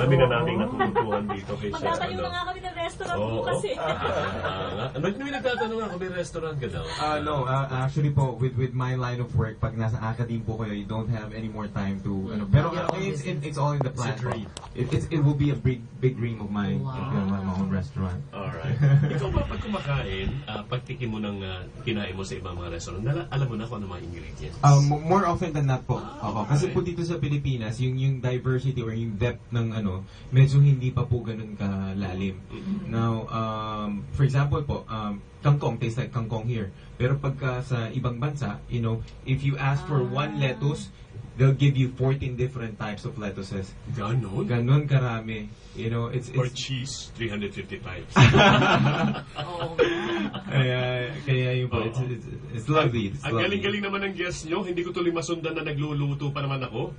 Kami na namin natututuhan dito kay Chef. Magtatayo na nga kami ng restaurant bukas eh. May nagtatanong ako, may restaurant ka daw? No, actually po, with my line of work, pag nasa academe po kayo, you don't have any more time to, pero it's all in the plan. It will be a big dream of mine, my own restaurant. Alright. Ikaw ba, pag kumakain, pagtikim mo ng kinain mo sa ibang mga restaurant, alam mo na kung ano mga ingredients? More often than not po. Kasi po dito sa Pilipinas, yung diversity or yung depth ng medyo hindi pa po ganun kalalim. Now, for example po, kangkong tastes like kangkong here. Pero pagka sa ibang bansa, if you ask for one lettuce, they'll give you 14 different types of lettuces. Ganon? Ganon karami. It's For cheese, 350 types. Kaya yun po, it's lovely. Ang galing-galing naman ng guest nyo. Hindi ko tuloy masundan na nagluluto pa naman ako.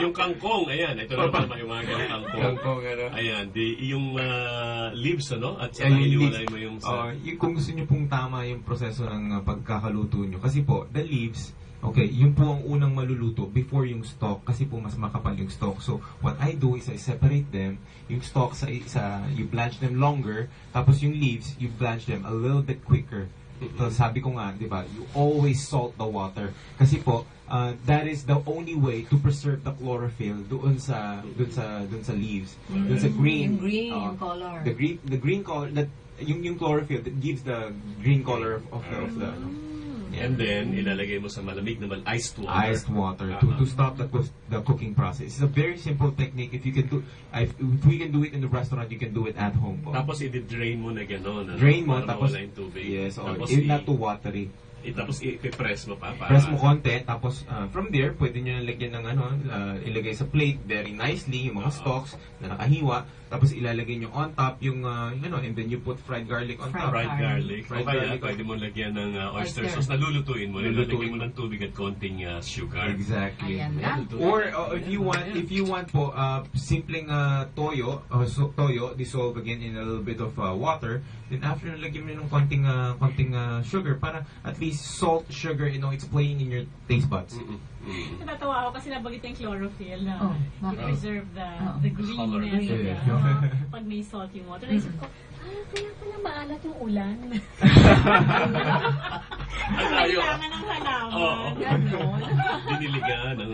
Yung kangkong, ayan. Ito na naman yung mga galing kangkong. Kangkong, Ayan, yung leaves, At saka iniwalay mo yung kung gusto nyo pong tama yung proseso ng pagkakaluto nyo. Kasi po, the leaves, okay, yun po ang unang maluluto before yung stalk kasi po mas makapal yung stalk. So, what I do is I separate them. Yung stalk you blanch them longer. Tapos yung leaves, you blanch them a little bit quicker. So, sabi ko nga, di ba, you always salt the water. Kasi po, that is the only way to preserve the chlorophyll doon sa leaves. Doon sa green. Yung green color. The green color, yung chlorophyll that gives the green color of the And then, ilalagay mo sa malamig na iced water. Iced water to stop the cooking process. It's a very simple technique. If we can do it in the restaurant, you can do it at home. Tapos i-drain mo na gano'n. Drain mo, tapos mawala yung tubig. Yes, tapos if not too watery. Tapos i-press mo pa. Press mo konti, tapos from there, pwede nyo lagyan ng ilagay sa plate very nicely, yung mga stalks na nakahiwa, tapos ilalagay nyo on top yung, and then you put fried garlic on top. Fried garlic. O kaya, pwede mo lagyan ng oyster sauce na lulutuin mo. Nilalagay mo ng tubig at konting sugar. Exactly. Or if you want po, simpleng toyo dissolve again in a little bit of water, then after nalagyan mo ng konting sugar para at least salt, sugar, it's playing in your taste buds. Natatawa ako kasi nabanggit yung chlorophyll na preserve the greenness pag may salt yung water. Naisip ko, kaya pala maalat yung ulan. Kailangan ng halaman. Diniligan ng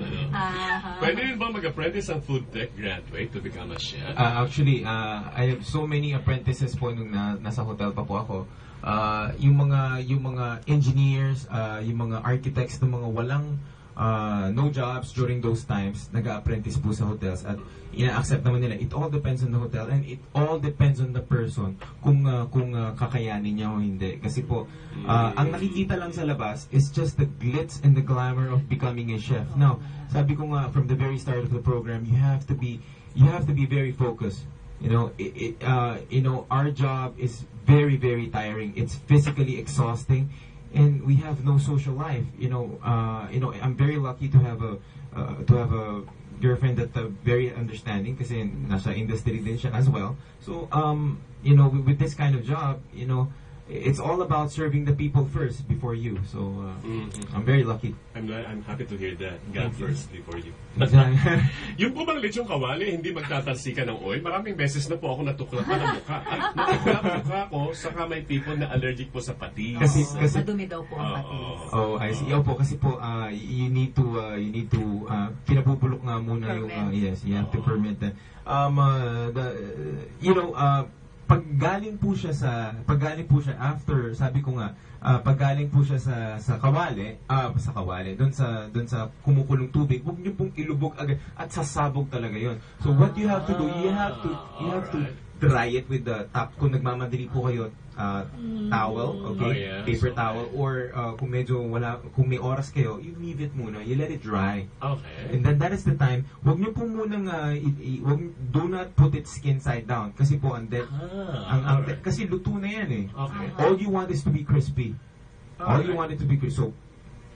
Pwede rin ba mag-apprentice ang food tech graduate to become a chef? Actually, I have so many apprentices po nung nasa hotel pa po ako. Yung mga engineers, yung mga architects ng mga walang no jobs during those times, nag-apprentice po sa hotels at ina-accept naman nila. It all depends on the hotel and it all depends on the person kung kakayanin niya o hindi. Kasi po, ang nakikita lang sa labas is just the glitz and the glamour of becoming a chef. Now, sabi ko nga from the very start of the program, you have to be very focused. Our job is very, very tiring. It's physically exhausting. And we have no social life. I'm very lucky to have a girlfriend that's very understanding kasi nasa industry din siya as well. So with this kind of job, it's all about serving the people first before you. So I'm very lucky. I'm happy to hear that. God first before you. Exactly. Yung po bang lechong kawali, hindi magtatalsika ng oil? Maraming beses na po ako natuklapan ng mukha. Natuklap mukha ko, saka may people na allergic po sa patis. Kasi madumi daw po ang patis. I see. Opo, kasi po you need to pinabubulok nga muna yung yes, you have to ferment that. Pag galing po siya after, sabi ko nga, pag galing po siya sa kawali, doon sa kumukulong tubig, huwag niyo pong ilubog agad at sasabog talaga yon. So what you have to do, you have to dry it with the top. Kung nagmamadali po kayo, towel, okay? Paper towel, or kung may oras kayo, you leave it muna, you let it dry. Okay. And then that is the time, huwag niyo po munang, do not put it skin side down, kasi po kasi luto na yan eh. Okay. All you want is to be crispy. All you want it to be crispy. So,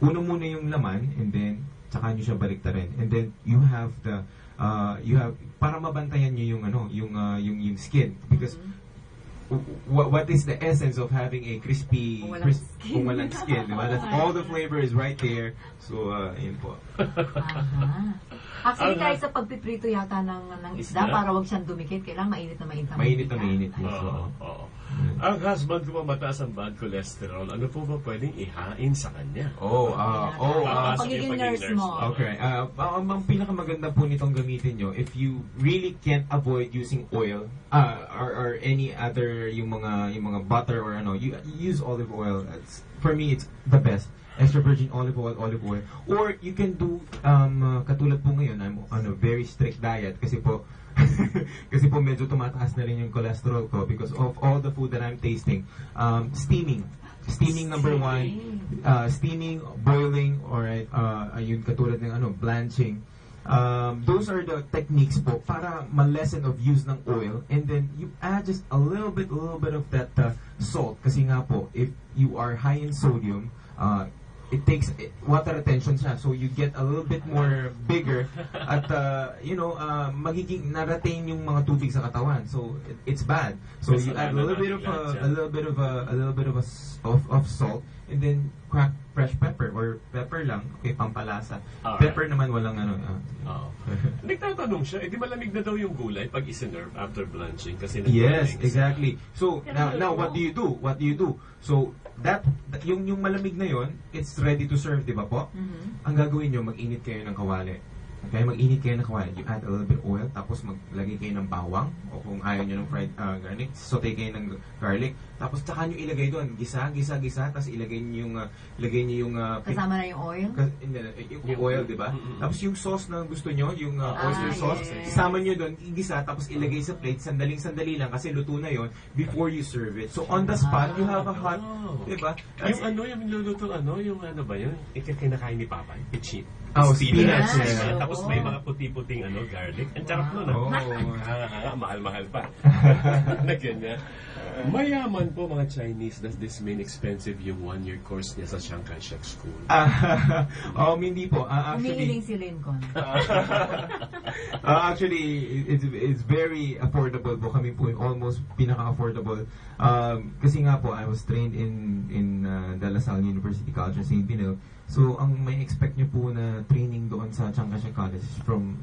uno muna yung laman, and then, tsaka nyo siya baliktarin. And then, you have para mabantayan nyo yung skin. Because, what is the essence of having a crispy, kung walang skin, diba? That's all the flavor is right there. So, yun po. Actually, kahit sa pagpiprito yata ng isda, para wag siyang dumikit, kailangan mainit na mainit. Mainit na mainit. Oo. Ang husband ko mataas ang bad cholesterol. Ano po ba pwedeng ihain sa kanya? Pagiging nurse mo. Okay. Ang pinakamaganda po nitong gamitin nyo, if you really can't avoid using oil, or any other, yung mga butter or you use olive oil. For me, it's the best. Extra virgin olive oil. Or you can do, katulad po ngayon, I'm on a very strict diet kasi po medyo tumataas na rin yung cholesterol ko because of all the food that I'm tasting. Steaming number one, steaming, boiling, or yung katulad ng blanching. Those are the techniques po para ma-lessen of use ng oil, and then you add just a little bit of that salt kasi nga po, if you are high in sodium, it takes water retention siya, so you get a little bit more bigger at magiging na-retain yung mga tubig sa katawan, so it's bad. So you add a little bit of salt, and then crack fresh pepper or pepper lang, okay, pampalasa. Pepper naman walang Nagtatanong siya, di malamig na daw yung gulay pag isinerve after blanching kasi yes, exactly. So now what do you do? So that yung malamig na yon, it's ready to serve, di ba po? Ang gagawin nyo, mag-init kayo ng kawali. Okay, mag-init kayo ng kawali. You add a little bit of oil, tapos maglagay kayo ng bawang, o kung ayaw nyo ng fried garlic, saute kayo ng garlic, tapos tsaka nyo ilagay doon, gisa, tapos ilagay nyo yung kasama na yung oil? Yung oil, di ba? Tapos yung sauce na gusto nyo, yung oyster sauce, isama nyo doon, igisa, tapos ilagay sa plate, sandaling-sandali lang, kasi luto na yon before you serve it. So on the spot, you have a hot, di ba? Yung niluluto, yung ba yun? Kinakain ni Papa, pitchin. Spinach. Tapos may mga puti-puting garlic. Ang sarap nun. Mahal-mahal pa. Na ganyan. Mayaman po mga Chinese. Does this mean expensive yung 1-year course niya sa Chiang Kai-shek School? Hindi po. Umiiling si Lincoln. Actually, it's very affordable po. Kami po almost pinaka-affordable. Kasi nga po, I was trained in De La Salle University College of St. Pinel. So, ang may expect nyo po na training doon sa Chiang Kai-shek College from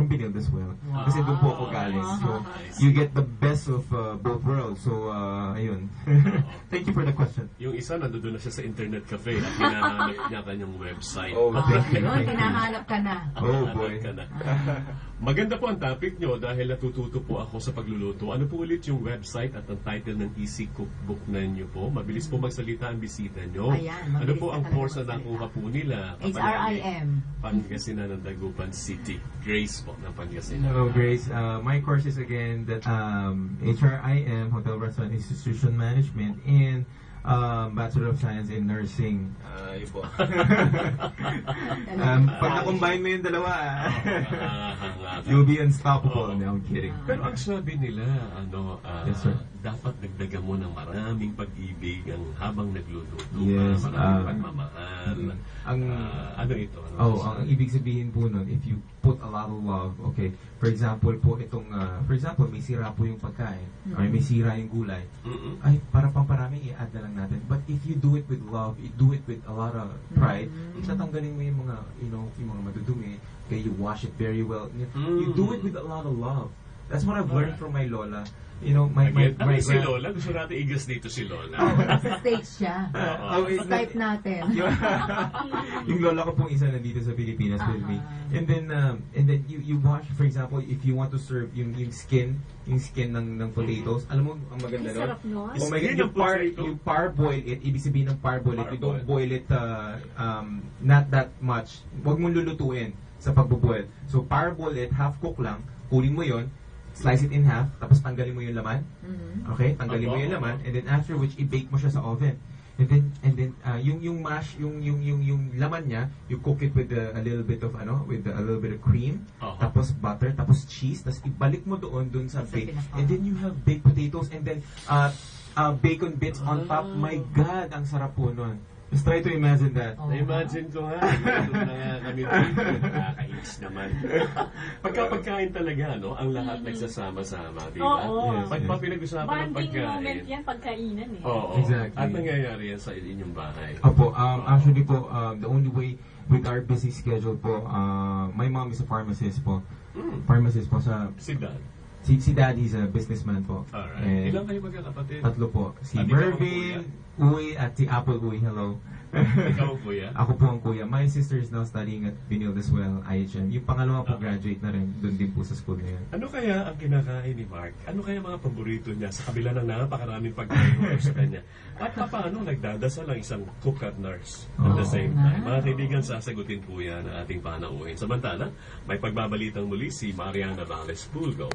Pinil as well. Wow. Kasi doon po ako galing. So, you get the best of both worlds. So, ayun. Thank you for the question. Yung isa, nandoon na siya sa internet cafe at hinahanap niya kanyang website. Thank you. Hinahanap ka na. Boy. Maganda po ang topic nyo dahil natututo po ako sa pagluluto. Ano po ulit yung website at ang title ng Easy Cookbook na nyo po? Mabilis po magsalita ang bisita nyo. Ayan, ano po ang course na nakuha po nila? HRIM. Pangasinan ng Dagupan City. Grace po ng Pangasinan. Hello, Grace. My course is again that HRIM, Hotel Restaurant Institution Management, and Bachelor of Science in Nursing. Ibo. Pag na-combine mo yung dalawa, you'll be unstoppable. No, I'm kidding. Pero ang sabi nila, yes, sir. Dapat nagdagan mo ng maraming pag-ibig habang nagluluto. Yes. Maraming pagmamahal. Ano ito? Ang ibig sabihin po nun, if you put a lot of love, okay, for example po itong, may sira po yung pagkain, or may sira yung gulay, ay, para pamparami, i-add na lang natin. But if you do it with love, you do it with a lot of pride, tatanggalin mo yung mga, yung mga madudumi, okay, you wash it very well. You do it with a lot of love. That's what I've learned from my lola. My si Lola, gusto natin igas dito si Lola. Nasa stage siya. Skype natin. Yung lola ko pong isa nandito sa Pilipinas with me. And then you wash, for example, if you want to serve yung skin ng potatoes. Alam mo, ang maganda doon? Oh my God, you parboil it. Ibig sabihin ng parboil it, you don't boil it not that much. Huwag mong lulutuin sa pagboboil. So parboil it, half cook lang, kunin mo yon, slice it in half, tapos tanggalin mo yung laman. Okay? Tanggalin mo yung laman, and then after which, i-bake mo siya sa oven. And then yung mash, yung laman niya, you cook it with a little bit of cream, tapos butter, tapos cheese, tapos ibalik mo doon sa bake. And then you have baked potatoes, and then bacon bits on top. My God, ang sarap po nun. Just try to imagine that. Na-imagine ko nga, nandun na nga kami dito, nakakainis naman. Pagkain talaga, no, ang lahat nagsasama-sama, di ba? Oo. Pag pinag-usapan ng Bonding moment pagkain. yan, pagkainan eh. Oo. Exactly. At nangyayari yan sa inyong bahay. Opo, actually po, the only way with our busy schedule po, my mom is a pharmacist po. Pharmacist po sa... Si Dan. Si Daddy is a businessman po. Alright. And Ilang kayo magkakapatid? 3 po. Si At ikaw ang Mervin, Uy, at si Apple Uy. Hello. Ikaw ang kuya? Ako po ang kuya. My sister is now studying at Benilde as well, IHM. Yung pangalawa po graduate na rin. Doon din po sa school ngayon. Ano kaya ang kinakain ni Mark? Ano kaya mga paborito niya sa kabila ng napakaraming pagkain sa kanya? At paano nagdadasal ang isang cook at nurse at the same time? Mga kaibigan, sasagutin po yan ang ating panauhin. Samantala, may pagbabalitang muli si Mariana Valles Pulgo.